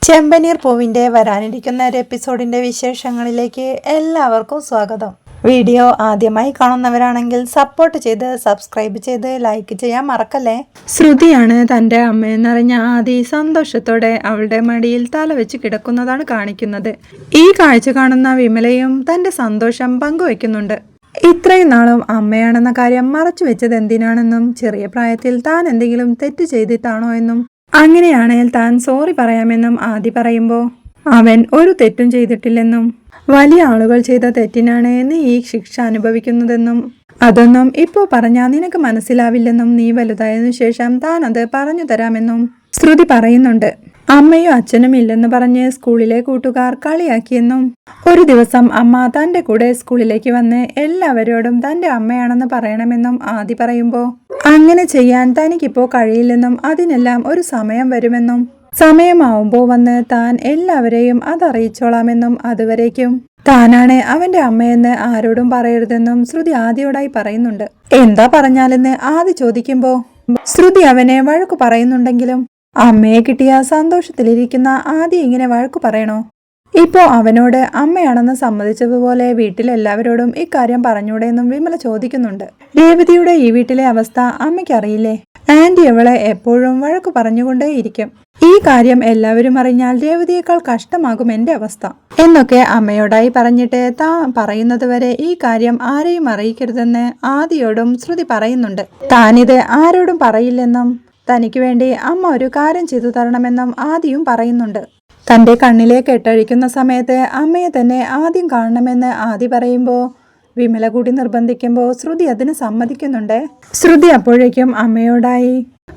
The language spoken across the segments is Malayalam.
ചെമ്പനീർ പൂവിൻ്റെ വരാനിരിക്കുന്ന ഒരു എപ്പിസോഡിൻ്റെ വിശേഷങ്ങളിലേക്ക് എല്ലാവർക്കും സ്വാഗതം. വീഡിയോ ആദ്യമായി കാണുന്നവരാണെങ്കിൽ സപ്പോർട്ട് ചെയ്ത് സബ്സ്ക്രൈബ് ചെയ്ത് ലൈക്ക് ചെയ്യാൻ മറക്കല്ലേ. ശ്രുതിയാണ് തൻ്റെ അമ്മയെന്നറിഞ്ഞ ആദി സന്തോഷത്തോടെ അവളുടെ മടിയിൽ തല വെച്ച് കിടക്കുന്നതാണ് കാണിക്കുന്നത്. ഈ കാഴ്ച കാണുന്ന വിമലയും തൻ്റെ സന്തോഷം പങ്കുവെക്കുന്നുണ്ട്. ഇത്രയും നാളും അമ്മയാണെന്ന കാര്യം മറച്ചു വെച്ചത് എന്തിനാണെന്നും ചെറിയ പ്രായത്തിൽ താൻ എന്തെങ്കിലും തെറ്റ് ചെയ്തിട്ടാണോ എന്നും അങ്ങനെയാണെങ്കിൽ താൻ സോറി പറയാമെന്നും ആദി പറയുമ്പോൾ അവൻ ഒരു തെറ്റും ചെയ്തിട്ടില്ലെന്നും വലിയ ആളുകൾ ചെയ്ത തെറ്റിനാണ് നീ ഈ ശിക്ഷ അനുഭവിക്കുന്നതെന്നും അതൊന്നും ഇപ്പോൾ പറഞ്ഞാൽ നിനക്ക് മനസ്സിലാവില്ലെന്നും നീ വലുതായതിനു ശേഷം താൻ അത് പറഞ്ഞു തരാമെന്നും ശ്രുതി പറയുന്നുണ്ട്. അമ്മയും അച്ഛനും ഇല്ലെന്ന് പറഞ്ഞ് സ്കൂളിലെ കൂട്ടുകാർ കളിയാക്കിയെന്നും ഒരു ദിവസം അമ്മ തൻ്റെ കൂടെ സ്കൂളിലേക്ക് വന്ന് എല്ലാവരോടും തൻ്റെ അമ്മയാണെന്ന് പറയണമെന്നും ആദി പറയുമ്പോൾ അങ്ങനെ ചെയ്യാൻ തനിക്കിപ്പോൾ കഴിയില്ലെന്നും അതിനെല്ലാം ഒരു സമയം വരുമെന്നും സമയമാവുമ്പോൾ വന്ന് താൻ എല്ലാവരെയും അതറിയിച്ചോളാമെന്നും അതുവരേക്കും താനാണ് അവന്റെ അമ്മയെന്ന് ആരോടും പറയരുതെന്നും ശ്രുതി ആദിയോടായി പറയുന്നുണ്ട്. എന്താ പറഞ്ഞാലെന്ന് ആദി ചോദിക്കുമ്പോൾ ശ്രുതി അവനെ വഴക്കു പറയുന്നുണ്ടെങ്കിലും അമ്മയെ കിട്ടിയ സന്തോഷത്തിലിരിക്കുന്ന ആദി ഇങ്ങനെ വഴക്കു പറയണോ? ഇപ്പോൾ അവനോട് അമ്മയാണെന്ന് സമ്മതിച്ചതുപോലെ വീട്ടിലെല്ലാവരോടും ഇക്കാര്യം പറഞ്ഞൂടെ എന്നും വിമല ചോദിക്കുന്നുണ്ട്. രേവതിയുടെ ഈ വീട്ടിലെ അവസ്ഥ അമ്മയ്ക്കറിയില്ലേ? ആന്റി അവളെ എപ്പോഴും വഴക്കു പറഞ്ഞുകൊണ്ടേയിരിക്കും. ഈ കാര്യം എല്ലാവരും അറിഞ്ഞാൽ രേവതിയേക്കാൾ കഷ്ടമാകും എന്റെ അവസ്ഥ എന്നൊക്കെ അമ്മയോടായി പറഞ്ഞിട്ട് താൻ പറയുന്നത് വരെ ഈ കാര്യം ആരെയും അറിയിക്കരുതെന്ന് ആദിയോടും ശ്രുതി പറയുന്നുണ്ട്. താനിത് ആരോടും പറയില്ലെന്നും തനിക്ക് വേണ്ടി അമ്മ ഒരു കാര്യം ചെയ്തു തരണമെന്നും ആദിയും പറയുന്നുണ്ട്. തൻ്റെ കണ്ണിലെ കെട്ടഴിക്കുന്ന സമയത്ത് അമ്മയെ തന്നെ ആദ്യം കാണണമെന്ന് ആദി പറയുമ്പോൾ വിമല കൂടി നിർബന്ധിക്കുമ്പോൾ ശ്രുതി അതിന് സമ്മതിക്കുന്നുണ്ട്. ശ്രുതി അപ്പോഴേക്കും അമ്മയോടായി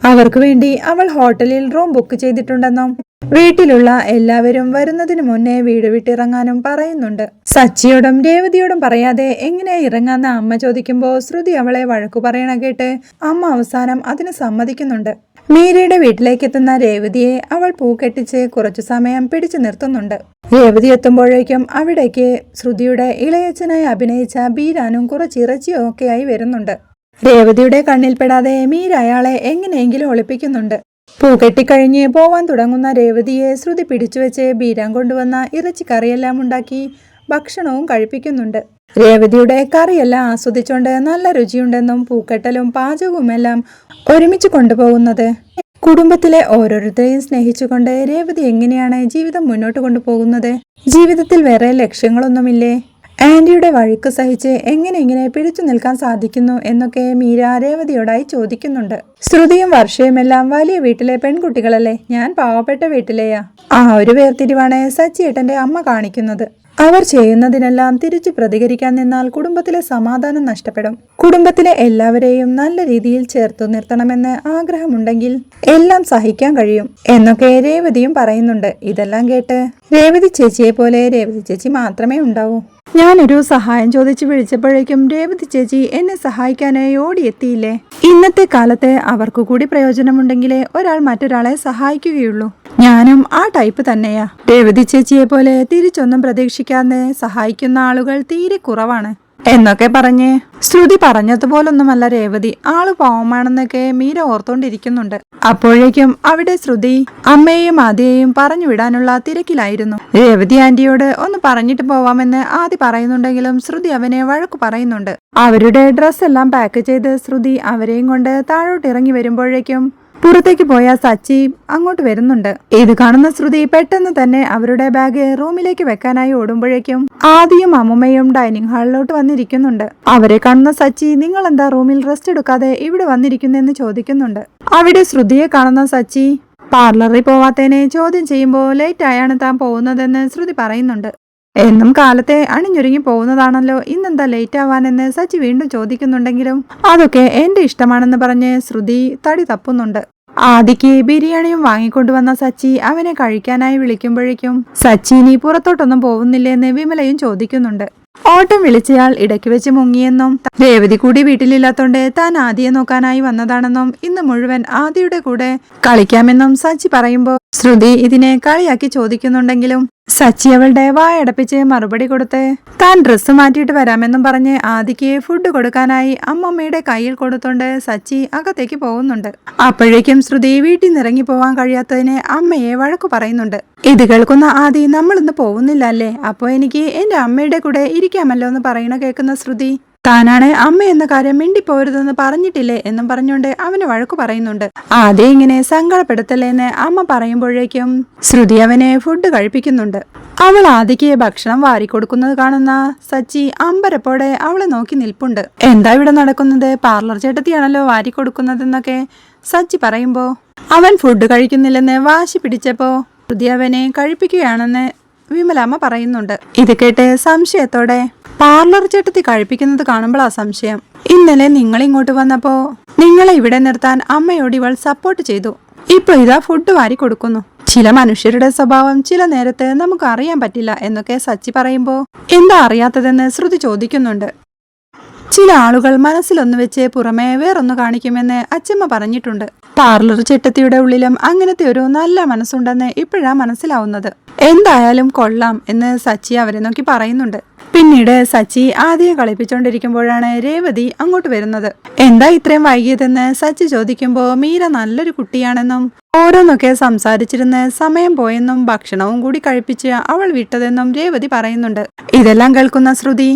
അവർക്ക് വേണ്ടി അവൾ ഹോട്ടലിൽ റൂം ബുക്ക് ചെയ്തിട്ടുണ്ടെന്നും വീട്ടിലുള്ള എല്ലാവരും വരുന്നതിന് മുന്നേ വീട് വിട്ടിറങ്ങാനും പറയുന്നുണ്ട്. സച്ചിയോടും രേവതിയോടും പറയാതെ എങ്ങനെ ഇറങ്ങാന്ന് അമ്മ ചോദിക്കുമ്പോൾ ശ്രുതി അവളെ വഴക്കു പറയണ കേട്ട് അമ്മ അവസാനം അതിന് സമ്മതിക്കുന്നുണ്ട്. മീരയുടെ വീട്ടിലേക്ക് എത്തുന്ന രേവതിയെ അവൾ പൂക്കെട്ടിച്ച് കുറച്ചു സമയം പിടിച്ചു നിർത്തുന്നുണ്ട്. രേവതി എത്തുമ്പോഴേക്കും അവിടേക്ക് ശ്രുതിയുടെ ഇളയച്ചനായി അഭിനയിച്ച ബീരാനും കുറച്ച് ഇറച്ചിയും ഒക്കെയായി വരുന്നുണ്ട്. രേവതിയുടെ കണ്ണിൽപ്പെടാതെ മീര അയാളെ എങ്ങനെയെങ്കിലും ഒളിപ്പിക്കുന്നുണ്ട്. പൂക്കെട്ടിക്കഴിഞ്ഞ് പോവാൻ തുടങ്ങുന്ന രേവതിയെ ശ്രുതി പിടിച്ചുവെച്ച് ബീരാൻ കൊണ്ടുവന്ന ഇറച്ചിക്കറിയെല്ലാം ഉണ്ടാക്കി ഭക്ഷണവും കഴിപ്പിക്കുന്നുണ്ട്. രേവതിയുടെ കറിയെല്ലാം ആസ്വദിച്ചുകൊണ്ട് നല്ല രുചിയുണ്ടെന്നും പൂക്കെട്ടലും പാചകവുമെല്ലാം ഒരുമിച്ച് കൊണ്ടുപോകുന്നത് കുടുംബത്തിലെ ഓരോരുത്തരെയും സ്നേഹിച്ചുകൊണ്ട് രേവതി എങ്ങനെയാണ് ജീവിതം മുന്നോട്ട് കൊണ്ടുപോകുന്നത്? ജീവിതത്തിൽ വേറെ ലക്ഷ്യങ്ങളൊന്നുമില്ലേ? ആന്റിയുടെ വഴിക്ക് സഹിച്ച് എങ്ങനെ പിടിച്ചു നിൽക്കാൻ സാധിക്കുന്നു എന്നൊക്കെ മീര രേവതിയോടായി ചോദിക്കുന്നുണ്ട്. ശ്രുതിയും വർഷയുമെല്ലാം വലിയ വീട്ടിലെ പെൺകുട്ടികളല്ലേ, ഞാൻ പാവപ്പെട്ട വീട്ടിലെയാ. ആ ഒരു വേർതിരിവാണ് സച്ചിയേട്ടന്റെ അമ്മ കാണിക്കുന്നത്. അവർ ചെയ്യുന്നതിനെല്ലാം തിരിച്ചു പ്രതികരിക്കാൻ നിന്നാൽ കുടുംബത്തിലെ സമാധാനം നഷ്ടപ്പെടും. കുടുംബത്തിലെ എല്ലാവരെയും നല്ല രീതിയിൽ ചേർത്തു നിർത്തണമെന്ന് ആഗ്രഹമുണ്ടെങ്കിൽ എല്ലാം സഹിക്കാൻ കഴിയും എന്നൊക്കെ രേവതിയും പറയുന്നുണ്ട്. ഇതെല്ലാം കേട്ട് രേവതി ചേച്ചിയെ പോലെ രേവതി ചേച്ചി മാത്രമേ ഉണ്ടാവൂ. ഞാനൊരു സഹായം ചോദിച്ചു വിളിച്ചപ്പോഴേക്കും രേവതി ചേച്ചി എന്നെ സഹായിക്കാനായി ഓടിയെത്തിയില്ലേ? ഇന്നത്തെ കാലത്ത് അവർക്കു കൂടി പ്രയോജനമുണ്ടെങ്കിലേ ഒരാൾ മറ്റൊരാളെ സഹായിക്കുകയുള്ളൂ. ഞാനും ആ ടൈപ്പ് തന്നെയാ. രേവതി ചേച്ചിയെ പോലെ തിരിച്ചൊന്നും പ്രതീക്ഷിക്കാതെ സഹായിക്കുന്ന ആളുകൾ തീരെ കുറവാണ് എന്നൊക്കെ പറഞ്ഞ് ശ്രുതി പറഞ്ഞതുപോലൊന്നുമല്ല രേവതി. ആള് പാവമാണെന്നൊക്കെ മീര ഓർത്തോണ്ടിരിക്കുന്നുണ്ട്. അപ്പോഴേക്കും അവിടെ ശ്രുതി അമ്മയെയും ആദിയെയും പറഞ്ഞു വിടാനുള്ള തിരക്കിലായിരുന്നു. രേവതി ആന്റിയോട് ഒന്ന് പറഞ്ഞിട്ട് പോവാമെന്ന് ആദി പറയുന്നുണ്ടെങ്കിലും ശ്രുതി അവനെ വഴക്കു പറയുന്നുണ്ട്. അവരുടെ ഡ്രസ്സെല്ലാം പാക്ക് ചെയ്ത് ശ്രുതി അവരെയും കൊണ്ട് താഴോട്ട് ഇറങ്ങി വരുമ്പോഴേക്കും പുറത്തേക്ക് പോയ സച്ചി അങ്ങോട്ട് വരുന്നുണ്ട്. ഇത് കാണുന്ന ശ്രുതി പെട്ടെന്ന് തന്നെ അവരുടെ ബാഗ് റൂമിലേക്ക് വെക്കാനായി ഓടുമ്പോഴേക്കും ആദിയും അമ്മുമ്മയും ഡൈനിങ് ഹാളിലോട്ട് വന്നിരിക്കുന്നുണ്ട്. അവരെ കാണുന്ന സച്ചി നിങ്ങൾ എന്താ റൂമിൽ റെസ്റ്റ് എടുക്കാതെ ഇവിടെ വന്നിരിക്കുന്നെന്ന് ചോദിക്കുന്നുണ്ട്. അവിടെ ശ്രുതിയെ കാണുന്ന സച്ചി പാർലറിൽ പോവാത്തതിനെ ചോദ്യം ചെയ്യുമ്പോൾ ലേറ്റ് ആയാണ് താൻ പോകുന്നതെന്ന് ശ്രുതി പറയുന്നുണ്ട്. എന്നും കാലത്തെ അണിഞ്ഞൊരുങ്ങി പോകുന്നതാണല്ലോ, ഇന്നെന്താ ലേറ്റ് ആവാനെന്ന് സച്ചി വീണ്ടും ചോദിക്കുന്നുണ്ടെങ്കിലും അതൊക്കെ എന്റെ ഇഷ്ടമാണെന്ന് പറഞ്ഞ് ശ്രുതി തടി തപ്പുന്നുണ്ട്. ആദിക്ക് ബിരിയാണിയും വാങ്ങിക്കൊണ്ടുവന്ന സച്ചി അവനെ കഴിക്കാനായി വിളിക്കുമ്പോഴേക്കും സച്ചി നീ പുറത്തോട്ടൊന്നും പോകുന്നില്ലെന്ന് വിമലയും ചോദിക്കുന്നുണ്ട്. ഓട്ടം വിളിച്ചയാൾ ഇടയ്ക്ക് വെച്ച് മുങ്ങിയെന്നും രേവതി കൂടി വീട്ടിലില്ലാത്തോണ്ട് താൻ ആദിയെ നോക്കാനായി വന്നതാണെന്നും ഇന്ന് മുഴുവൻ ആദിയുടെ കൂടെ കളിക്കാമെന്നും സച്ചി പറയുമ്പോൾ ശ്രുതി ഇതിനെ കളിയാക്കി ചോദിക്കുന്നുണ്ടെങ്കിലും സച്ചി അവളുടെ വായടപ്പിച്ച് മറുപടി കൊടുത്ത് താൻ ഡ്രസ്സ് മാറ്റിയിട്ട് വരാമെന്നും പറഞ്ഞ് ആദിക്ക് ഫുഡ് കൊടുക്കാനായി അമ്മമ്മയുടെ കയ്യിൽ കൊടുത്തോണ്ട് സച്ചി അകത്തേക്ക് പോകുന്നുണ്ട്. അപ്പോഴേക്കും ശ്രുതി വീട്ടിൽ നിന്ന് ഇറങ്ങി പോവാൻ കഴിയാത്തതിന് അമ്മയെ വഴക്കു പറയുന്നുണ്ട്. ഇത് കേൾക്കുന്ന ആദി നമ്മളിന്ന് പോകുന്നില്ല അല്ലേ, അപ്പോൾ എനിക്ക് എന്റെ അമ്മയുടെ കൂടെ ഇരിക്കാമല്ലോ എന്ന് പറയണ കേൾക്കുന്ന ശ്രുതി താനാണ് അമ്മ എന്ന കാര്യം മിണ്ടിപ്പോരുതെന്ന് പറഞ്ഞിട്ടില്ലേ എന്നും പറഞ്ഞുകൊണ്ട് അവന് വഴക്കു പറയുന്നുണ്ട്. ആദ്യം ഇങ്ങനെ സങ്കടപ്പെടുത്തല്ലേ എന്ന് അമ്മ പറയുമ്പോഴേക്കും ശ്രുതി അവനെ ഫുഡ് കഴിപ്പിക്കുന്നുണ്ട്. അവൾ ആദിക്ക് ഭക്ഷണം വാരിക്കൊടുക്കുന്നത് കാണുന്ന സച്ചി അമ്പരപ്പോടെ അവളെ നോക്കി നിൽപ്പുണ്ട്. എന്താ ഇവിടെ നടക്കുന്നത്, പാർലർ ചേട്ടത്തിയാണല്ലോ വാരിക്കൊടുക്കുന്നതെന്നൊക്കെ സച്ചി പറയുമ്പോ അവൻ ഫുഡ് കഴിക്കുന്നില്ലെന്ന് വാശി പിടിച്ചപ്പോ ശ്രുതി അവനെ കഴിപ്പിക്കുകയാണെന്ന് വിമലാമ്മ പറയുന്നുണ്ട്. ഇത് കേട്ട് സംശയത്തോടെ പാർലർ ചേട്ടത്തി കഴിപ്പിക്കുന്നത് കാണുമ്പോഴാ സംശയം. ഇന്നലെ നിങ്ങൾ ഇങ്ങോട്ട് വന്നപ്പോ നിങ്ങളെ ഇവിടെ നിർത്താൻ അമ്മയോട് ഇവൾ സപ്പോർട്ട് ചെയ്തു. ഇപ്പൊ ഇതാ ഫുഡ് വാരി കൊടുക്കുന്നു. ചില മനുഷ്യരുടെ സ്വഭാവം ചില നേരത്ത് നമുക്ക് അറിയാൻ പറ്റില്ല എന്നൊക്കെ സച്ചി പറയുമ്പോ എന്താ അറിയാത്തതെന്ന് ശ്രുതി ചോദിക്കുന്നുണ്ട്. ചില ആളുകൾ മനസ്സിലൊന്നു വെച്ച് പുറമെ വേറൊന്നു കാണിക്കുമെന്ന് അച്ഛമ്മ പറഞ്ഞിട്ടുണ്ട്. പാർലർ ചേട്ടത്തിയുടെ ഉള്ളിലും അങ്ങനത്തെ ഒരു നല്ല മനസ്സുണ്ടെന്ന് ഇപ്പോഴാ മനസ്സിലാവുന്നത്. എന്തായാലും കൊള്ളാം എന്ന് സച്ചി അവരെ നോക്കി പറയുന്നുണ്ട്. പിന്നീട് സച്ചി ആദ്യം കളിപ്പിച്ചോണ്ടിരിക്കുമ്പോഴാണ് രേവതി അങ്ങോട്ട് വരുന്നത്. എന്താ ഇത്രയും വൈകിയതെന്ന് സച്ചി ചോദിക്കുമ്പോ മീര നല്ലൊരു കുട്ടിയാണെന്നും ഓരോന്നൊക്കെ സംസാരിച്ചിരുന്ന് സമയം പോയെന്നും ഭക്ഷണവും കൂടി കഴിപ്പിച്ച് അവൾ വിട്ടതെന്നും രേവതി പറയുന്നുണ്ട്. ഇതെല്ലാം കേൾക്കുന്ന ശ്രുതി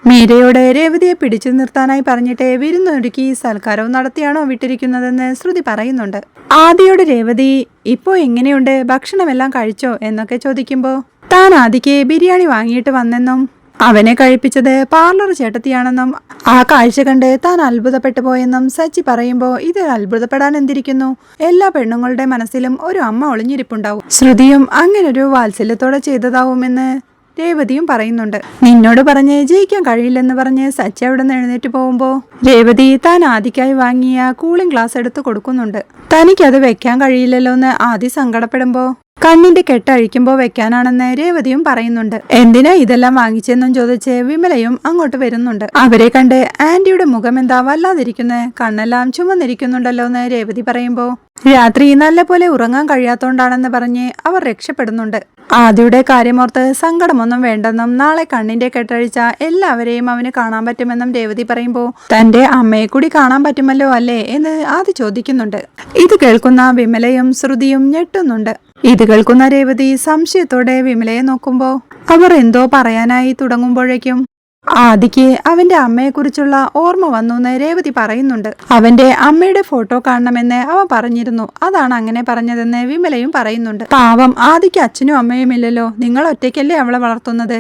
മീരയോട് രേവതിയെ പിടിച്ചു നിർത്താനായി പറഞ്ഞിട്ട് വിരുന്നൊരുക്കി സൽക്കാരവും നടത്തിയാണോ വിട്ടിരിക്കുന്നതെന്ന് ശ്രുതി പറയുന്നുണ്ട്. ആദിയോട് രേവതി ഇപ്പോ എങ്ങനെയുണ്ട്, ഭക്ഷണമെല്ലാം കഴിച്ചോ എന്നൊക്കെ ചോദിക്കുമ്പോ താൻ ആദിക്ക് ബിരിയാണി വാങ്ങിയിട്ട് വന്നെന്നും അവനെ കഴിപ്പിച്ചത് പാർലർ ചേട്ടത്തിയാണെന്നും ആ കാഴ്ച കണ്ട് താൻ അത്ഭുതപ്പെട്ടു പോയെന്നും സച്ചി പറയുമ്പോ ഇത് അത്ഭുതപ്പെടാൻ എന്തിരിക്കുന്നു, എല്ലാ പെണ്ണുങ്ങളുടെ മനസ്സിലും ഒരു അമ്മ ഒളിഞ്ഞിരിപ്പുണ്ടാവും. ശ്രുതിയും അങ്ങനൊരു വാത്സല്യത്തോടെ ചെയ്തതാവുമെന്ന് രേവതിയും പറയുന്നുണ്ട്. നിന്നോട് പറഞ്ഞ് ജയിക്കാൻ കഴിയില്ലെന്ന് പറഞ്ഞ് സച്ചി അവിടെ നിന്ന് എഴുന്നേറ്റ് പോകുമ്പോ രേവതി താൻ ആദിക്കായി വാങ്ങിയ കൂളിംഗ് ഗ്ലാസ് എടുത്ത് കൊടുക്കുന്നുണ്ട്. തനിക്കത് വെക്കാൻ കഴിയില്ലല്ലോ എന്ന് ആദി സങ്കടപ്പെടുമ്പോ കണ്ണിന്റെ കെട്ടഴിക്കുമ്പോ വെക്കാനാണെന്ന് രേവതിയും പറയുന്നുണ്ട്. എന്തിനാ ഇതെല്ലാം വാങ്ങിച്ചെന്നും ചോദിച്ച് വിമലയും അങ്ങോട്ട് വരുന്നുണ്ട്. അവരെ കണ്ട് ആന്റിയുടെ മുഖം എന്താ വല്ലാതിരിക്കുന്നത്, കണ്ണെല്ലാം ചുമന്നിരിക്കുന്നുണ്ടല്ലോ എന്ന് രേവതി പറയുമ്പോ രാത്രി നല്ല പോലെ ഉറങ്ങാൻ കഴിയാത്തോണ്ടാണെന്ന് പറഞ്ഞ് അവർ രക്ഷപ്പെടുന്നുണ്ട്. ആദിയുടെ കാര്യമോർത്ത് സങ്കടമൊന്നും വേണ്ടെന്നും നാളെ കണ്ണിന്റെ കെട്ടഴിച്ച എല്ലാവരെയും അവന് കാണാൻ പറ്റുമെന്നും രേവതി പറയുമ്പോ തന്റെ അമ്മയെ കൂടി കാണാൻ പറ്റുമല്ലോ അല്ലേ എന്ന് ആദി ചോദിക്കുന്നുണ്ട്. ഇത് കേൾക്കുന്ന വിമലയും ശ്രുതിയും ഞെട്ടുന്നുണ്ട്. ഇത് കേൾക്കുന്ന രേവതി സംശയത്തോടെ വിമലയെ നോക്കുമ്പോ അവർ എന്തോ പറയാനായി തുടങ്ങുമ്പോഴേക്കും ആദിക്ക് അവന്റെ അമ്മയെക്കുറിച്ചുള്ള ഓർമ്മ വന്നുവെന്ന് രേവതി പറയുന്നുണ്ട്. അവന്റെ അമ്മയുടെ ഫോട്ടോ കാണണമെന്ന് അവൻ പറഞ്ഞിരുന്നു, അതാണ് അങ്ങനെ പറഞ്ഞതെന്ന് വിമലയും പറയുന്നുണ്ട്. പാവം ആദിക്ക് അച്ഛനും അമ്മയും ഇല്ലല്ലോ, നിങ്ങൾ ഒറ്റയ്ക്കല്ലേ അവളെ വളർത്തുന്നത്,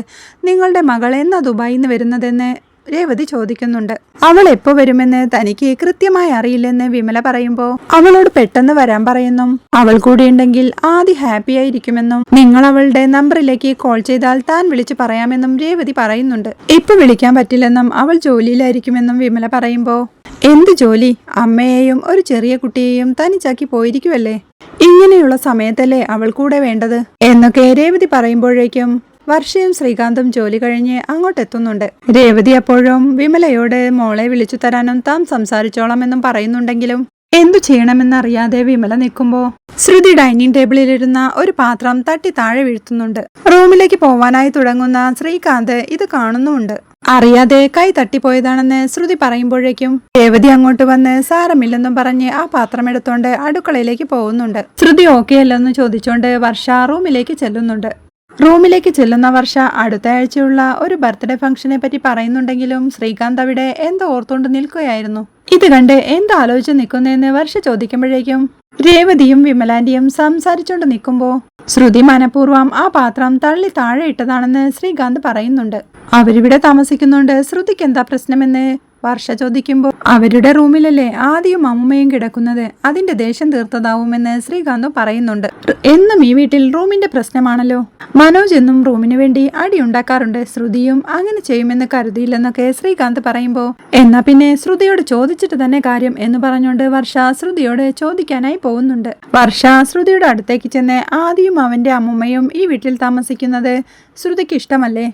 നിങ്ങളുടെ മകൾ എന്നാ ദുബായിൽ നിന്ന് വരുന്നതെന്ന് രേവതി ചോദിക്കുന്നുണ്ട്. അവൾ എപ്പോ വരുമെന്ന് തനിക്ക് കൃത്യമായി അറിയില്ലെന്ന് വിമല പറയുമ്പോ അവളോട് പെട്ടെന്ന് വരാൻ പറയുന്നു. അവൾ കൂടിയുണ്ടെങ്കിൽ ആദി ഹാപ്പി ആയിരിക്കുമെന്നും നിങ്ങൾ അവളുടെ നമ്പറിലേക്ക് കോൾ ചെയ്താൽ താൻ വിളിച്ചു പറയാമെന്നും രേവതി പറയുന്നുണ്ട്. ഇപ്പൊ വിളിക്കാൻ പറ്റില്ലെന്നും അവൾ ജോലിയിലായിരിക്കുമെന്നും വിമല പറയുമ്പോ എന്ത് ജോലി, അമ്മയെയും ഒരു ചെറിയ കുട്ടിയെയും തനിച്ചാക്കി പോയിരിക്കുവല്ലേ, ഇങ്ങനെയുള്ള സമയത്തല്ലേ അവൾ കൂടെ വേണ്ടത് എന്നൊക്കെ രേവതി പറയുമ്പോഴേക്കും വർഷയും ശ്രീകാന്തും ജോലി കഴിഞ്ഞ് അങ്ങോട്ടെത്തുന്നുണ്ട്. രേവതി അപ്പോഴും വിമലയോട് മോളെ വിളിച്ചു തരാനും താൻ സംസാരിച്ചോളാം എന്നും പറയുന്നുണ്ടെങ്കിലും എന്തു ചെയ്യണമെന്നറിയാതെ വിമല നിൽക്കുമ്പോ ശ്രുതി ഡൈനിങ് ടേബിളിലിരുന്ന ഒരു പാത്രം തട്ടി താഴെ വീഴ്ത്തുന്നുണ്ട്. റൂമിലേക്ക് പോവാനായി തുടങ്ങുന്ന ശ്രീകാന്ത് ഇത് കാണുന്നുമുണ്ട്. അറിയാതെ കൈ തട്ടിപ്പോയതാണെന്ന് ശ്രുതി പറയുമ്പോഴേക്കും രേവതി അങ്ങോട്ട് വന്ന് സാരമില്ലെന്നും പറഞ്ഞ് ആ പാത്രം എടുത്തോണ്ട് അടുക്കളയിലേക്ക് പോകുന്നുണ്ട്. ശ്രുതി ഓക്കെ അല്ലെന്ന് ചോദിച്ചോണ്ട് വർഷ റൂമിലേക്ക് ചെല്ലുന്നുണ്ട്. റൂമിലേക്ക് ചെല്ലുന്ന വർഷ അടുത്ത ആഴ്ചയുള്ള ഒരു ബർത്ത്ഡേ ഫംഗ്ഷനെ പറ്റി പറയുന്നുണ്ടെങ്കിലും ശ്രീകാന്ത് അവിടെ എന്തോ ഓർത്തുകൊണ്ട് നിൽക്കുകയായിരുന്നു. ഇത് കണ്ട് എന്താലോചിച്ച് നിൽക്കുന്നതെന്ന് വർഷ ചോദിക്കുമ്പോഴേക്കും രേവതിയും വിമലാന്റിയും സംസാരിച്ചുകൊണ്ട് നിൽക്കുമ്പോ ശ്രുതി മനഃപൂർവ്വം ആ പാത്രം തള്ളി താഴെ ഇട്ടതാണെന്ന് ശ്രീകാന്ത് പറയുന്നുണ്ട്. അവരിവിടെ താമസിക്കുന്നുണ്ട്, ശ്രുതിക്ക് എന്താ പ്രശ്നമെന്ന് വർഷ ചോദിക്കുമ്പോൾ അവരുടെ റൂമിലല്ലേ ആദിയും അമ്മയും കിടക്കുന്നത്, അതിന്റെ ദേഷ്യം തീർത്തതാവുമെന്ന് ശ്രീകാന്ത് പറയുന്നുണ്ട്. എന്നും ഈ വീട്ടിൽ റൂമിന്റെ പ്രശ്നമാണല്ലോ, മനോജ് എന്നും റൂമിന് വേണ്ടി അടി ഉണ്ടാക്കാറുണ്ട്, ശ്രുതിയും അങ്ങനെ ചെയ്യുമെന്ന് കരുതിയില്ലെന്നൊക്കെ ശ്രീകാന്ത് പറയുമ്പോൾ എന്നാ പിന്നെ ശ്രുതിയോട് ചോദിച്ചിട്ട് തന്നെ കാര്യം എന്ന് പറഞ്ഞുകൊണ്ട് വർഷ ശ്രുതിയോട് ചോദിക്കാനായി പോകുന്നുണ്ട്. വർഷ ശ്രുതിയുടെ അടുത്തേക്ക് ചെന്ന് ആദിയും അവന്റെ അമ്മയും ഈ വീട്ടിൽ താമസിക്കുന്നത് ശ്രുതിക്ക് ഇഷ്ടമല്ലേ,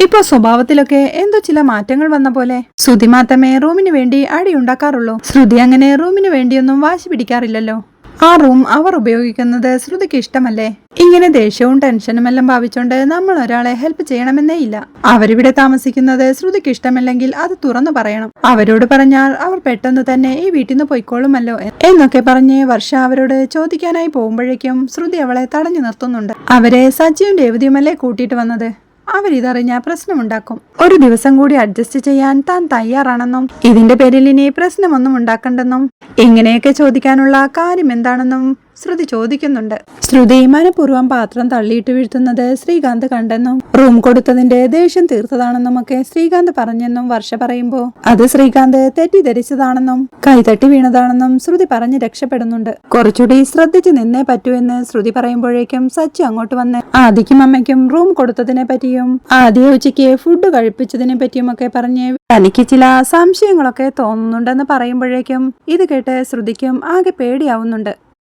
ഇപ്പൊ സ്വഭാവത്തിലൊക്കെ എന്തോ ചില മാറ്റങ്ങൾ വന്ന പോലെ, ശ്രുതി മാത്രമേ റൂമിന് വേണ്ടി അടി ഉണ്ടാക്കാറുള്ളൂ, ശ്രുതി അങ്ങനെ റൂമിന് വേണ്ടിയൊന്നും വാശി പിടിക്കാറില്ലല്ലോ, ആ റൂം അവർ ഉപയോഗിക്കുന്നത് ശ്രുതിക്ക് ഇഷ്ടമല്ലേ? ഇങ്ങനെ ദേഷ്യവും ടെൻഷനും എല്ലാം ഭാവിച്ചുകൊണ്ട് നമ്മൾ ഒരാളെ ഹെൽപ്പ് ചെയ്യണമെന്നേ ഇല്ല. അവരിവിടെ താമസിക്കുന്നത് ശ്രുതിക്ക് ഇഷ്ടമല്ലെങ്കിൽ അത് തുറന്നു പറയണം. അവരോട് പറഞ്ഞാൽ അവർ പെട്ടെന്ന് തന്നെ ഈ വീട്ടിൽ നിന്ന് പൊയ്ക്കോളുമല്ലോ എന്നൊക്കെ പറഞ്ഞ് വർഷ അവരോട് ചോദിക്കാനായി പോകുമ്പോഴേക്കും ശ്രുതി അവളെ തടഞ്ഞു നിർത്തുന്നുണ്ട്. അവരെ സജിയും രേവതിയുമല്ലേ കൂട്ടിയിട്ട് വന്നത്. അവരിതറിഞ്ഞ പ്രശ്നമുണ്ടാക്കും. ഒരു ദിവസം കൂടി അഡ്ജസ്റ്റ് ചെയ്യാൻ താൻ തയ്യാറാണെന്നും ഇതിന്റെ പേരിൽ ഇനി പ്രശ്നമൊന്നും ഉണ്ടാക്കണ്ടെന്നും ഇങ്ങനെയൊക്കെ ചോദിക്കാനുള്ള കാര്യം എന്താണെന്നും ശ്രുതി ചോദിക്കുന്നുണ്ട്. ശ്രുതി മനഃപൂർവ്വം പാത്രം തള്ളിയിട്ട് വീഴ്ത്തുന്നത് ശ്രീകാന്ത് കണ്ടെന്നും റൂം കൊടുത്തതിന്റെ ദേഷ്യം തീർത്തതാണെന്നും ഒക്കെ ശ്രീകാന്ത് പറഞ്ഞെന്നും വർഷ പറയുമ്പോ അത് ശ്രീകാന്ത് തെറ്റിദ്ധരിച്ചതാണെന്നും കൈതട്ടി വീണതാണെന്നും ശ്രുതി പറഞ്ഞ് രക്ഷപ്പെടുന്നുണ്ട്. കുറച്ചുകൂടി ശ്രദ്ധിച്ചു നിന്നേ പറ്റൂ എന്ന് ശ്രുതി പറയുമ്പോഴേക്കും സച്ചി അങ്ങോട്ട് വന്ന് ആദിക്കും അമ്മയ്ക്കും റൂം കൊടുത്തതിനെ പറ്റിയും ആദ്യ ഉച്ചയ്ക്ക് ഫുഡ് കഴിപ്പിച്ചതിനെ പറ്റിയും ഒക്കെ പറഞ്ഞ് തനിക്ക് ചില സംശയങ്ങളൊക്കെ തോന്നുന്നുണ്ടെന്ന് പറയുമ്പോഴേക്കും ഇത് കേട്ട് ശ്രുതിക്കും ആകെ പേടിയാവുന്നുണ്ട്.